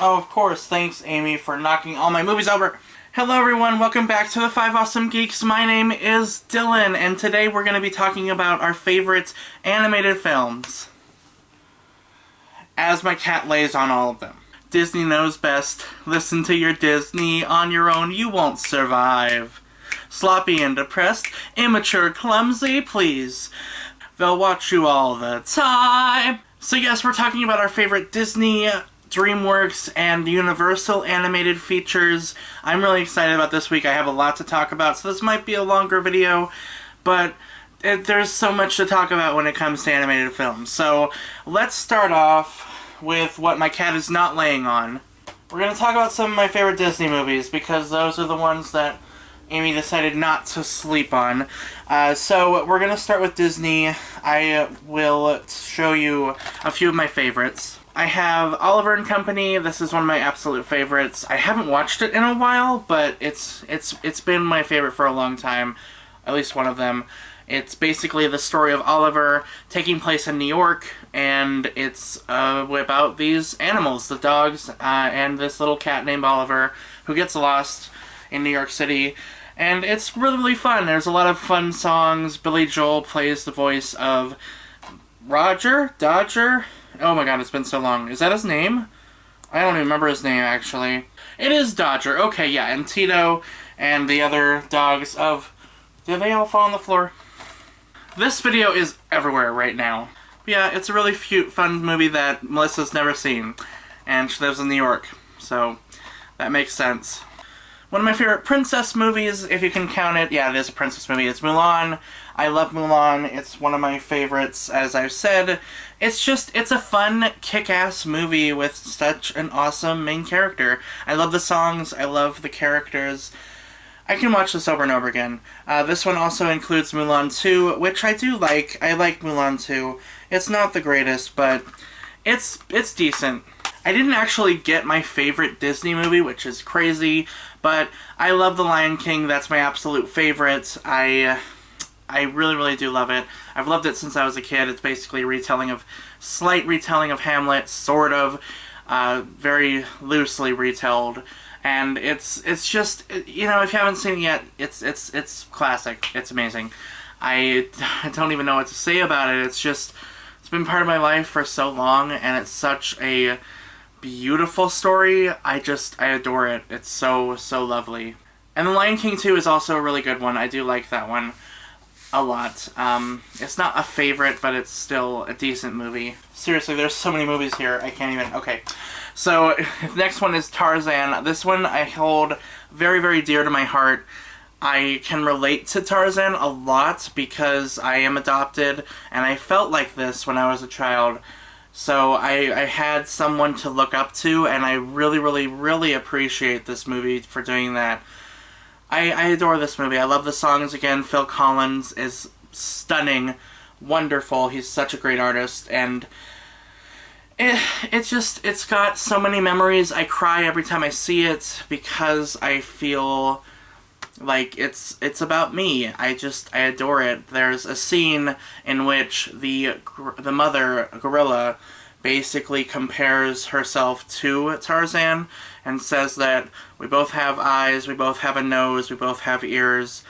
Oh, of course. Thanks, Amy, for knocking all my movies over. Hello, everyone. Welcome back to the Five Awesome Geeks. My name is Dylan, and today we're going to be talking about our favorite animated films. As my cat lays on all of them. Disney knows best. Listen to your Disney. On your own, you won't survive. Sloppy and depressed, immature, clumsy, please. They'll watch you all the time. So yes, we're talking about our favorite Disney, DreamWorks, and Universal animated features. I'm really excited about this week. I have a lot to talk about, so this might be a longer video, but there's so much to talk about when it comes to animated films. So let's start off with what my cat is not laying on. We're going to talk about some of my favorite Disney movies, because those are the ones that Amy decided not to sleep on. So we're going to start with Disney. I will show you a few of my favorites. I have Oliver and Company. This is one of my absolute favorites. I haven't watched it in a while, but it's been my favorite for a long time. At least one of them. It's basically the story of Oliver taking place in New York, and it's about these animals, the dogs, and this little cat named Oliver, who gets lost in New York City. And it's really, really fun. There's a lot of fun songs. Billy Joel plays the voice of Dodger? Oh my god, it's been so long. Is that his name? I don't even remember his name, actually. It is Dodger. Okay, yeah, and Tito and the other dogs of... Did they all fall on the floor? This video is everywhere right now. But yeah, it's a really cute, fun movie that Melissa's never seen. And she lives in New York, so that makes sense. One of my favorite princess movies, if you can count it, yeah, it is a princess movie, it's Mulan. I love Mulan. It's one of my favorites, as I've said. It's a fun, kick-ass movie with such an awesome main character. I love the songs, I love the characters. I can watch this over and over again. This one also includes Mulan 2, which I do like. I like Mulan 2. It's not the greatest, but it's decent. I didn't actually get my favorite Disney movie, which is crazy, but I love The Lion King. That's my absolute favorite. I really, really do love it. I've loved it since I was a kid. It's basically slight retelling of Hamlet, sort of, very loosely retold. And it's just, you know, if you haven't seen it yet, it's classic. It's amazing. I don't even know what to say about it. It's been part of my life for so long, and it's such a beautiful story. I adore it. It's so, so lovely. And The Lion King 2 is also a really good one. I do like that one a lot. It's not a favorite, but it's still a decent movie. Seriously, there's so many movies here, I can't even... Okay. So, the next one is Tarzan. This one I hold very, very dear to my heart. I can relate to Tarzan a lot because I am adopted, and I felt like this when I was a child. So I had someone to look up to, and I really, really, really appreciate this movie for doing that. I adore this movie. I love the songs again. Phil Collins is stunning, wonderful. He's such a great artist, and it's got so many memories. I cry every time I see it because I feel like it's about me. I adore it. There's a scene in which the mother gorilla basically compares herself to Tarzan and says that we both have eyes, we both have a nose, we both have ears.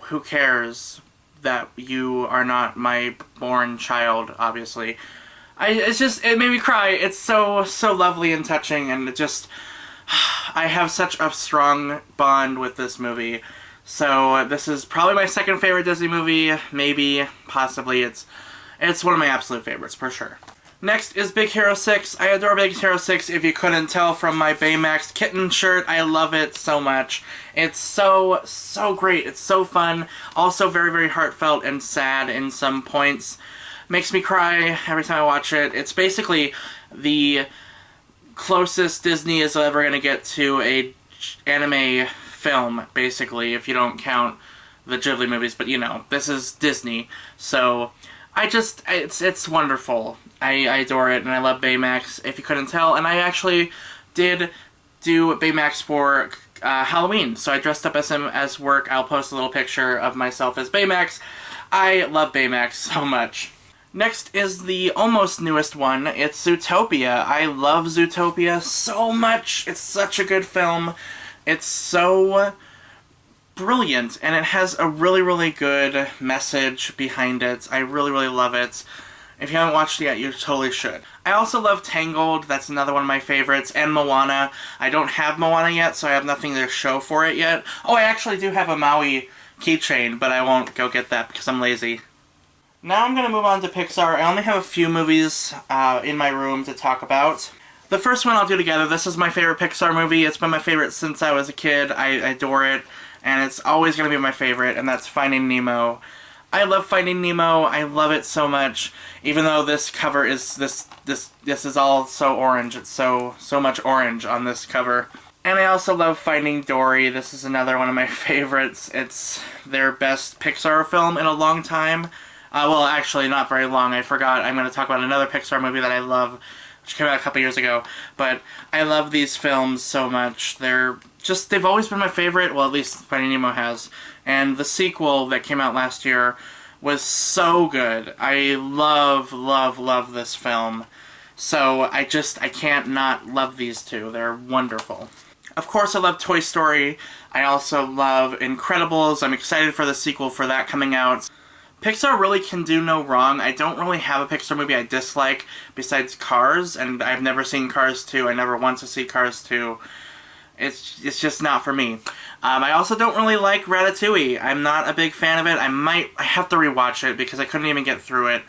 Who cares that you are not my born child, obviously. It made me cry. It's so, so lovely and touching, and I have such a strong bond with this movie. So this is probably my second favorite Disney movie, maybe, possibly. It's one of my absolute favorites, for sure. Next is Big Hero 6. I adore Big Hero 6, if you couldn't tell from my Baymax kitten shirt. I love it so much. It's so, so great. It's so fun. Also very, very heartfelt and sad in some points. Makes me cry every time I watch it. It's basically the closest Disney is ever going to get to a anime film, basically, if you don't count the Ghibli movies, but you know, this is Disney, so it's wonderful. I adore it, and I love Baymax, if you couldn't tell, and I actually did do Baymax for Halloween, so I dressed up as him as work. I'll post a little picture of myself as Baymax. I love Baymax so much. Next is the almost newest one. It's Zootopia. I love Zootopia so much. It's such a good film. It's so brilliant, and it has a really, really good message behind it. I really, really love it. If you haven't watched it yet, you totally should. I also love Tangled. That's another one of my favorites. And Moana. I don't have Moana yet, so I have nothing to show for it yet. Oh, I actually do have a Maui keychain, but I won't go get that because I'm lazy. Now I'm going to move on to Pixar. I only have a few movies in my room to talk about. The first one I'll do together. This is my favorite Pixar movie. It's been my favorite since I was a kid. I adore it, and it's always going to be my favorite, and that's Finding Nemo. I love Finding Nemo. I love it so much. Even though this cover is this is all so orange. It's so much orange on this cover. And I also love Finding Dory. This is another one of my favorites. It's their best Pixar film in a long time. Well, actually, not very long. I forgot. I'm going to talk about another Pixar movie that I love, which came out a couple years ago. But I love these films so much. They've always been my favorite. Well, at least Finding Nemo has. And the sequel that came out last year was so good. I love this film. So I can't not love these two. They're wonderful. Of course, I love Toy Story. I also love Incredibles. I'm excited for the sequel for that coming out. Pixar really can do no wrong. I don't really have a Pixar movie I dislike besides Cars, and I've never seen Cars 2. I never want to see Cars 2. It's just not for me. I also don't really like Ratatouille. I'm not a big fan of it. I have to rewatch it because I couldn't even get through it,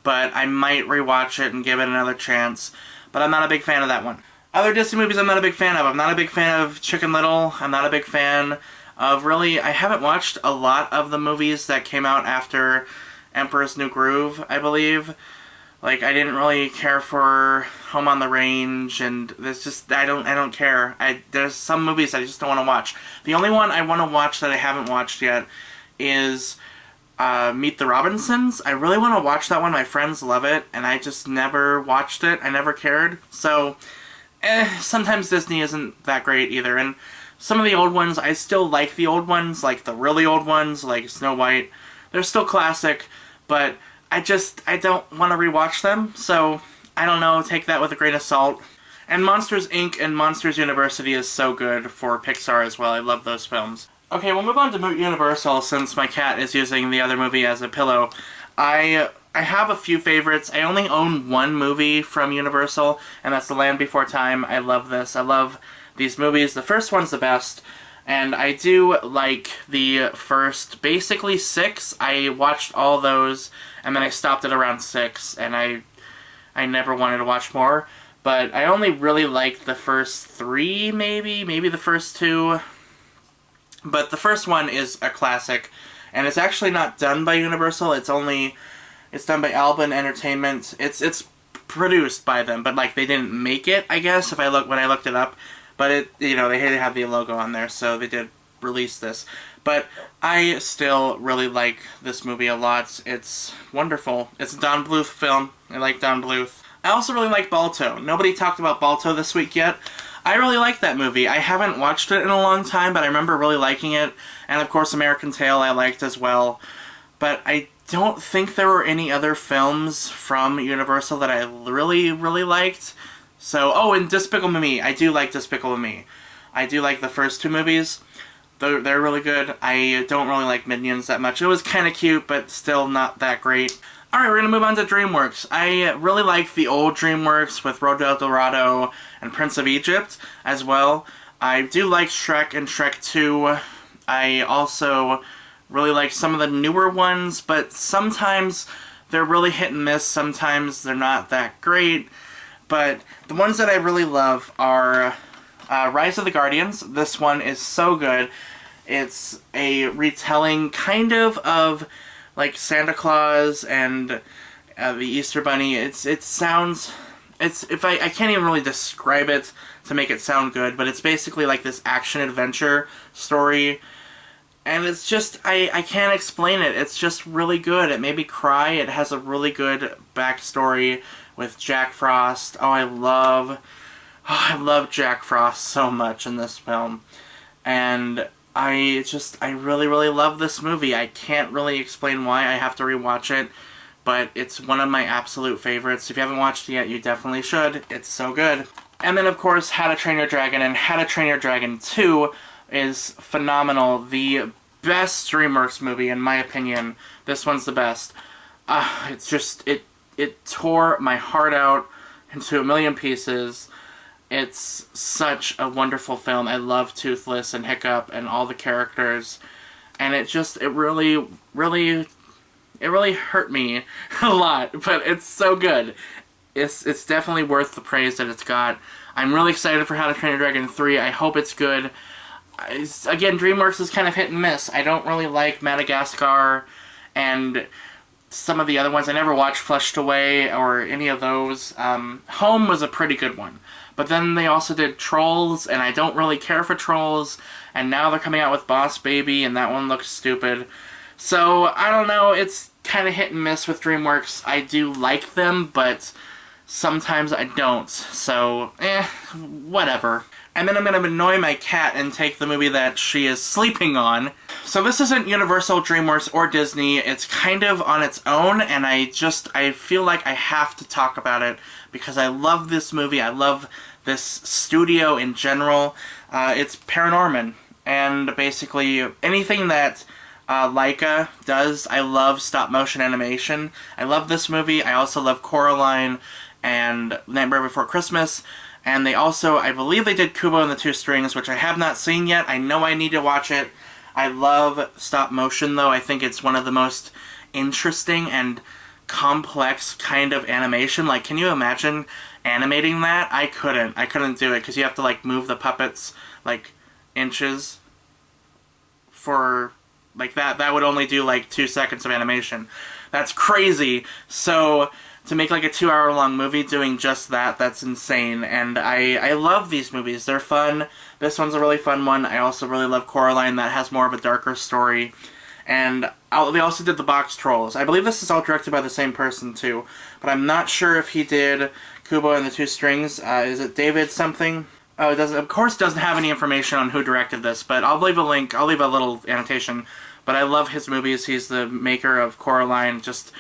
but I might rewatch it and give it another chance. But I'm not a big fan of that one. Other Disney movies I'm not a big fan of. I'm not a big fan of Chicken Little. I'm not a big fan of I haven't watched a lot of the movies that came out after Emperor's New Groove, I believe. Like, I didn't really care for Home on the Range, and I don't care. There's some movies I just don't want to watch. The only one I want to watch that I haven't watched yet is Meet the Robinsons. I really want to watch that one. My friends love it, and I just never watched it. I never cared. So, sometimes Disney isn't that great either, and some of the old ones, I still like the old ones, like the really old ones, like Snow White. They're still classic, but I don't want to rewatch them, so I don't know, take that with a grain of salt. And Monsters, Inc. and Monsters University is so good for Pixar as well. I love those films. Okay, we'll move on to Universal since my cat is using the other movie as a pillow. I have a few favorites. I only own one movie from Universal, and that's The Land Before Time. I love this. I love these movies. The first one's the best, and I do like the first, basically 6. I watched all those, and then I stopped at around 6, and I never wanted to watch more, but I only really liked the first 3, maybe the first 2, but the first one is a classic, and it's actually not done by Universal. It's done by Alban Entertainment. It's produced by them, but like they didn't make it, I guess, when I looked it up. But they have the logo on there, so they did release this. But I still really like this movie a lot. It's wonderful. It's a Don Bluth film. I like Don Bluth. I also really like Balto. Nobody talked about Balto this week yet. I really like that movie. I haven't watched it in a long time, but I remember really liking it. And of course, American Tail I liked as well. But I don't think there were any other films from Universal that I really, really liked. So, and Despicable Me. I do like Despicable Me. I do like the first 2 movies. They're really good. I don't really like Minions that much. It was kind of cute, but still not that great. Alright, we're going to move on to DreamWorks. I really like the old DreamWorks with Road to El Dorado and Prince of Egypt as well. I do like Shrek and Shrek 2. I also really like some of the newer ones, but sometimes they're really hit and miss. Sometimes they're not that great. But the ones that I really love are Rise of the Guardians. This one is so good. It's a retelling kind of like Santa Claus and the Easter Bunny. I can't even really describe it to make it sound good, but it's basically like this action-adventure story. And it's just, I can't explain it. It's just really good. It made me cry. It has a really good backstory with Jack Frost. I love Jack Frost so much in this film. And I really, really love this movie. I can't really explain why. I have to rewatch it but it's one of my absolute favorites. If you haven't watched it yet, you definitely should. It's so good. And then, of course, How to Train Your Dragon, and How to Train Your Dragon 2 is phenomenal. The best DreamWorks movie, in my opinion. This one's the best. It's just, it tore my heart out into a million pieces. It's such a wonderful film. I love Toothless and Hiccup and all the characters. And it really hurt me a lot, but it's so good. It's definitely worth the praise that it's got. I'm really excited for How to Train Your Dragon 3. I hope it's good. Again, DreamWorks is kind of hit and miss. I don't really like Madagascar and some of the other ones. I never watched Flushed Away or any of those. Home was a pretty good one. But then they also did Trolls, and I don't really care for Trolls. And now they're coming out with Boss Baby, and that one looks stupid. So, I don't know, it's kind of hit and miss with DreamWorks. I do like them, but sometimes I don't. So, whatever. And then I'm going to annoy my cat and take the movie that she is sleeping on. So this isn't Universal, DreamWorks, or Disney. It's kind of on its own, and I feel like I have to talk about it because I love this movie. I love this studio in general. It's Paranorman. And basically, anything that Laika does, I love stop-motion animation. I love this movie. I also love Coraline and Nightmare Before Christmas. And they also, I believe they did Kubo and the Two Strings, which I have not seen yet. I know I need to watch it. I love stop motion, though. I think it's one of the most interesting and complex kind of animation. Like, can you imagine animating that? I couldn't do it, because you have to, like, move the puppets, like, inches for, like, that would only do, like, 2 seconds of animation. That's crazy. So to make like a 2-hour-long movie doing just that, that's insane. And I love these movies. They're fun. This one's a really fun one. I also really love Coraline. That has more of a darker story. And they also did the Box Trolls. I believe this is all directed by the same person too, but I'm not sure if he did Kubo and the Two Strings. Is it David something? Oh, it doesn't. Of course, doesn't have any information on who directed this, but I'll leave a link. I'll leave a little annotation. But I love his movies. He's the maker of Coraline. Just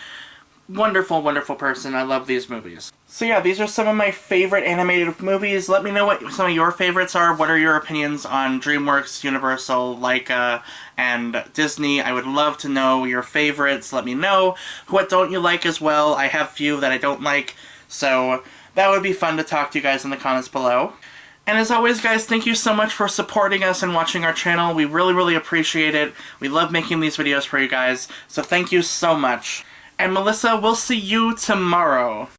wonderful, wonderful person. I love these movies. So yeah, these are some of my favorite animated movies. Let me know what some of your favorites are. What are your opinions on DreamWorks, Universal, Laika, and Disney? I would love to know your favorites. Let me know. What don't you like as well? I have a few that I don't like, so that would be fun to talk to you guys in the comments below. And as always, guys, thank you so much for supporting us and watching our channel. We really, really appreciate it. We love making these videos for you guys, so thank you so much. And Melissa, we'll see you tomorrow.